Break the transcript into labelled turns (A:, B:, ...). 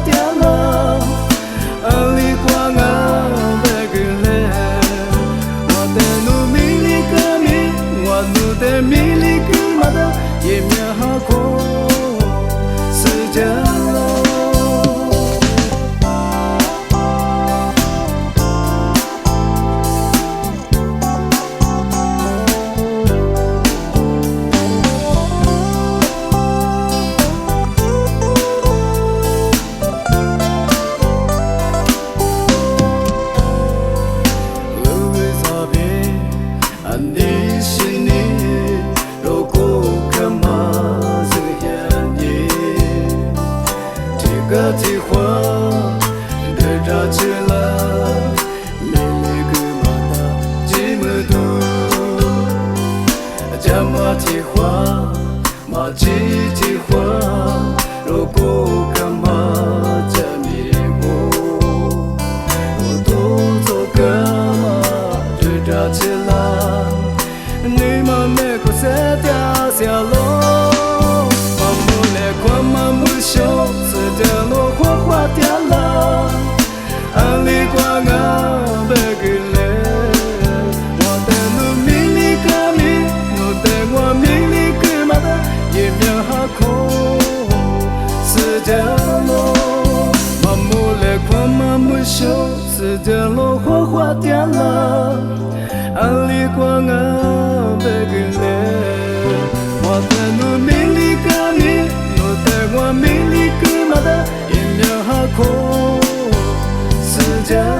A: 点了，里光啊别个嘞，我的努米里个米，我努的米里个嘛的，也面哈过是这了。你是你，如果干嘛这样你？这个计划得着起了，你个嘛的这么多，这么计划嘛计划，如果干嘛这迷糊，我都做干嘛得着起了。你们没可塞掉下落，我们来过嘛不休，是掉落花花掉了，里光啊别个嘞，我的努米里个米，我的我米里个嘛的，也面哈空，是掉落，我们来过嘛不休，是掉落花花掉了，里光啊。别个嘞，我的努米里个米，我的我米里个嘛的，也面哈空，是这。